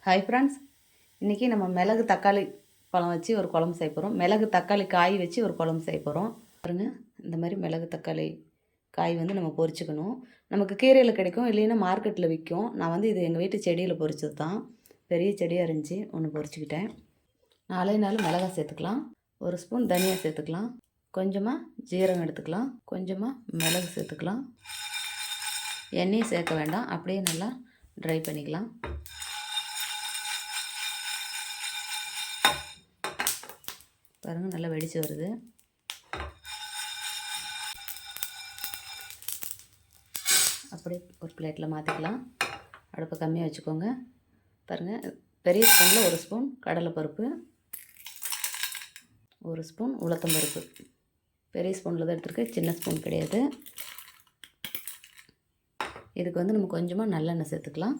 Hi friends, இன்றைக்கி நம்ம மிளகு தக்காளி பழம் வச்சு ஒரு குழம்பு செய்ய போகிறோம். மிளகு தக்காளி காய் வச்சு ஒரு குழம்பு செய்ய போகிறோம். பாருங்க, இந்த மாதிரி மிளகு தக்காளி காய் வந்து நம்ம பொரிச்சுக்கணும். நமக்கு கீரையில் கிடைக்கும், இல்லைன்னா மார்க்கெட்டில் விற்கும். நான் வந்து இது எங்கள் வீட்டு செடியில் பொரிச்சது தான். பெரிய செடியாக இருந்துச்சு, ஒன்று பொரிச்சுக்கிட்டேன். 4 மிளகாய் சேர்த்துக்கலாம், 1 ஸ்பூன் தனியா சேர்த்துக்கலாம், கொஞ்சமாக ஜீரகம் எடுத்துக்கலாம், கொஞ்சமாக மிளகு சேர்த்துக்கலாம். எண்ணெயும் சேர்க்க வேண்டாம், அப்படியே நல்லா ட்ரை பண்ணிக்கலாம். பாருங்கள், நல்லா வெடிச்சு வருது. அப்படியே ஒரு பிளேட்டில் மாற்றிக்கலாம். அடுப்பை கம்மியாக வச்சுக்கோங்க. பாருங்கள், பெரிய ஸ்பூனில் 1 ஸ்பூன் கடலைப்பருப்பு, 1 ஸ்பூன் உளுத்தம்பருப்பு. பெரிய ஸ்பூனில் தான் எடுத்துருக்கேன், சின்ன ஸ்பூன் கிடையாது. இதுக்கு வந்து நம்ம கொஞ்சமாக நல்லெண்ணெய் சேர்த்துக்கலாம்.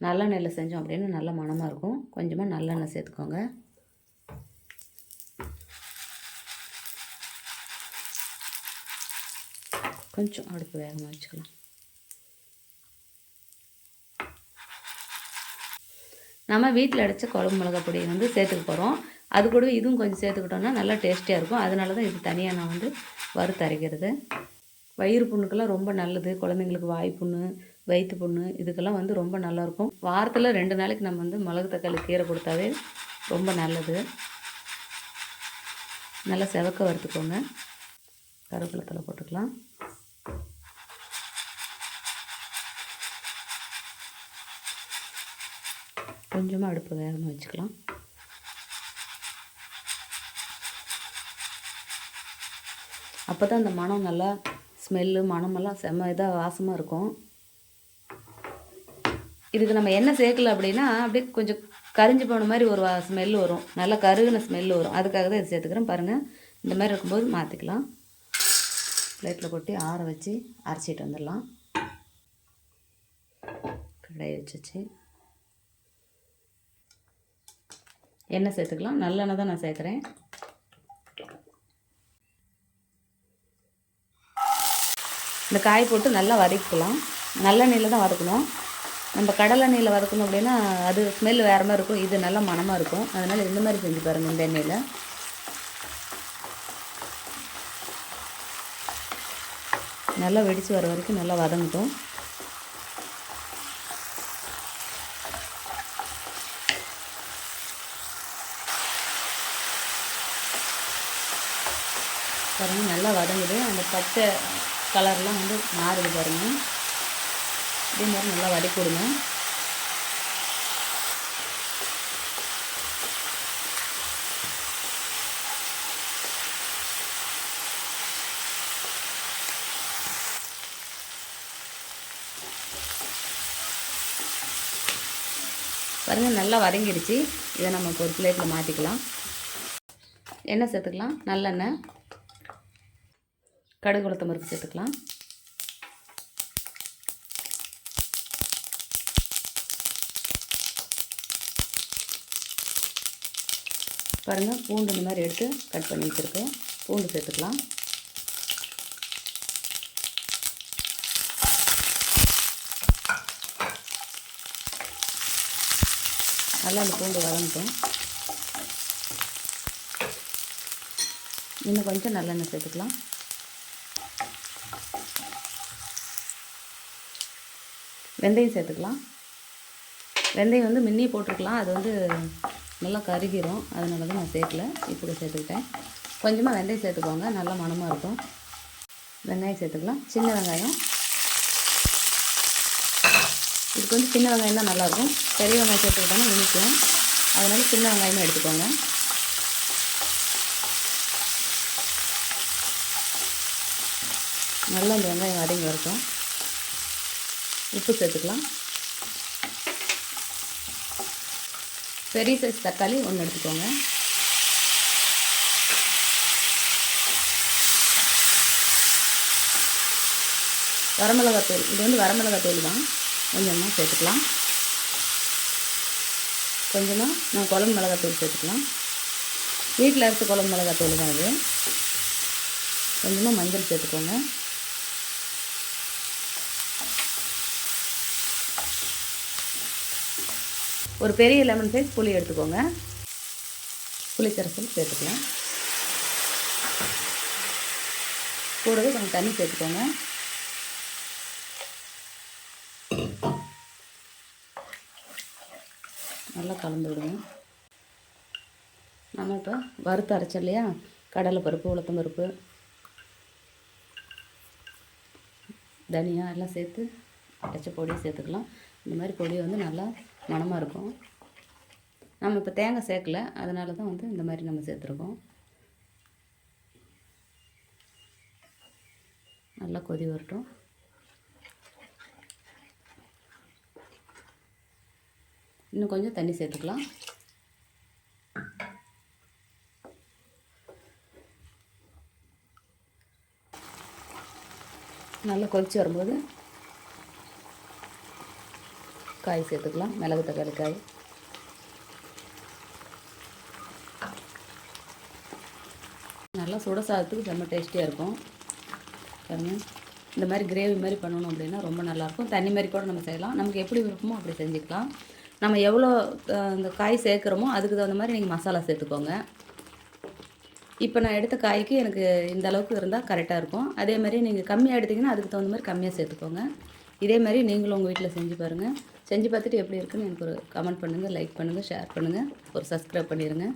நல்லெண்ணெயில் செஞ்சோம் அப்படின்னா நல்ல மணமாக இருக்கும். கொஞ்சமாக நல்லெண்ணெய் சேர்த்துக்கோங்க. கொஞ்சம் அடுப்பு வேகமாக வச்சுக்கலாம். நம்ம வீட்டில் அடைச்ச குழம்பு மிளகாய் பொடியை வந்து சேர்த்துக்க போகிறோம். அது கூட இதுவும் கொஞ்சம் சேர்த்துக்கிட்டோம்னா நல்லா டேஸ்டியாக இருக்கும். அதனால தான் இது தனியாக நான் வந்து வறுத்து அரைக்கிறது. வயிறு புண்ணுக்கெல்லாம் ரொம்ப நல்லது. குழந்தைங்களுக்கு வாய் புண்ணு, வயிற்று புண்ணு, இதுக்கெல்லாம் வந்து ரொம்ப நல்லாயிருக்கும். வாரத்தில் 2 நாளைக்கு நம்ம வந்து மிளகு தக்காளி கீரை கொடுத்தாவே ரொம்ப நல்லது. நல்லா செவக்க வறுத்துக்கோங்க. கருவேப்பிலை தழை போட்டுக்கலாம். கொஞ்சமாக அடுப்பு வேகமாக வச்சுக்கலாம். அப்போ தான் அந்த மணம் நல்லா ஸ்மெல்லு மணமெல்லாம் செம்ம இதாக வாசமாக இருக்கும். இதுக்கு நம்ம எண்ணெய் சேர்க்கல அப்படின்னா அப்படியே கொஞ்சம் கரிஞ்சு போன மாதிரி ஒரு ஸ்மெல் வரும். நல்லா கருகின ஸ்மெல் வரும். அதுக்காக தான் இது சேர்த்துக்கிறேன். பாருங்கள், இந்த மாதிரி இருக்கும்போது மாற்றிக்கலாம். பிளேட்டில் கொட்டி ஆற வச்சு அரைச்சிட்டு வந்துடலாம். கடாயை வச்சு எண்ணெய் சேர்த்துக்கலாம். நல்லெண்ணெய் தான் நான் சேர்க்குறேன். இந்த காய் போட்டு நல்லா வதக்கிக்கலாம். நல்லெண்ணெயில் தான் வதக்கணும். நம்ம கடலெண்ணெயில் வதக்கணும் அப்படின்னா அது ஸ்மெல் வேறு மாதிரி இருக்கும். இது நல்லா மணமாக இருக்கும். அதனால் இந்த மாதிரி செஞ்சு பாருங்கள். இந்த எண்ணெயில் நல்லா வெடித்து வர வரைக்கும் நல்லா வதங்கட்டும். பாருங்கள், நல்லா வதங்குது. அந்த பச்சை கலர்லாம் வந்து மாறுது பாருங்கள். இதே மாதிரி நல்லா வதக்கி விடுங்க. பாருங்கள், நல்லா வதங்கிடுச்சு. இதை நம்ம ஒரு பிளேட்டில் மாற்றிக்கலாம். எண்ணெய் சேர்த்துக்கலாம். நல்லெண்ணெய், கடுகு உளுத்தம் பருப்பு சேர்த்துக்கலாம். பாருங்கள், பூண்டு இந்த மாதிரி எடுத்து கட் பண்ணி வச்சுருக்கேன். பூண்டு சேர்த்துக்கலாம். நல்லா அந்த பூண்டு வதங்கட்டும். இன்னும் கொஞ்சம் நல்லெண்ணெய் சேர்த்துக்கலாம். வெந்தயம் சேர்த்துக்கலாம். வெந்தயம் வந்து முன்னே போட்டிருக்கலாம். அது வந்து நல்லா கருகிரும். அதனால தான் நான் சேர்க்கல, இப்படி சேர்த்துக்கிட்டேன். கொஞ்சமாக வெந்தயம் சேர்த்துக்கோங்க, நல்லா மணமாக இருக்கும். வெங்காயம் சேர்த்துக்கலாம். சின்ன வெங்காயம். இதுக்கு வந்து சின்ன வெங்காயம் தான் நல்லாயிருக்கும். பெரிய வெங்காயம் சேர்த்துக்கிட்டோன்னா இனிக்கும். அதனால சின்ன வெங்காயமாக எடுத்துக்கோங்க. நல்லா இந்த வெங்காயம் வதங்கி வரட்டும். உப்பு சேர்த்துக்கலாம். பெரிய சைஸ் தக்காளி 1 எடுத்துக்கோங்க. வரமிளகாத்தூள், இது வந்து வரமிளகாத்தூள் தான். கொஞ்சமாக சேர்த்துக்கலாம். கொஞ்சமாக நான் குழம்பு மிளகாத்தூள் சேர்த்துக்கலாம். வீட்டில் அரைச்ச குழம்பு மிளகாத்தூள் தான் இது. கொஞ்சமாக மஞ்சள் சேர்த்துக்கோங்க. ஒரு பெரிய லெமன் சைஸ் புளி எடுத்துக்கோங்க. புளி கரைசல் சேர்த்துக்கலாம். கூடவே கொஞ்சம் தண்ணி சேர்த்துக்கோங்க. நல்லா கலந்து விடுங்க. நம்ம இப்போ வறுத்து அரைச்சோம் இல்லையா, கடலை பருப்பு, உளுத்தம் பருப்பு, தனியா எல்லாம் சேர்த்து அரைச்ச பொடியை சேர்த்துக்கலாம். இந்த மாதிரி பொடி வந்து நல்லா மணமாக இருக்கும். நம்ம இப்போ தேங்காய் சேர்க்கல, அதனால தான் வந்து இந்த மாதிரி நம்ம சேர்த்துருக்கோம். நல்லா கொதி வரட்டும். இன்னும் கொஞ்சம் தண்ணி சேர்த்துக்கலாம். நல்லா கொதித்து வரும்போது காய் சேர்த்துக்கலாம். மிளகு தக்காளி காய். நல்லா சுட சாதத்துக்கு செம்ம டேஸ்டியாக இருக்கும். பாருங்க, இந்த மாதிரி கிரேவி மாதிரி பண்ணணும் அப்படின்னா ரொம்ப நல்லாயிருக்கும். தண்ணி மாதிரி கூட நம்ம செய்யலாம். நமக்கு எப்படி விருப்பமோ அப்படி செஞ்சுக்கலாம். நம்ம எவ்வளோ இந்த காய் சேர்க்குறோமோ அதுக்கு தகுந்த மாதிரி நீங்கள் மசாலா சேர்த்துக்கோங்க. இப்போ நான் எடுத்த காய்க்கு எனக்கு இந்த அளவுக்கு இருந்தால் கரெக்டாக இருக்கும். அதே மாதிரி நீங்கள் கம்மியாக எடுத்திங்கன்னா அதுக்கு தகுந்த மாதிரி கம்மியாக சேர்த்துக்கோங்க. இதே மாதிரி நீங்களும் உங்கள் வீட்டில் செஞ்சு பாருங்கள். செஞ்சு பார்த்துட்டு எப்படி இருக்குன்னு எனக்கு ஒரு கமெண்ட் பண்ணுங்கள், லைக் பண்ணுங்கள், ஷேர் பண்ணுங்கள், ஒரு சப்ஸ்கிரைப் பண்ணிடுங்க.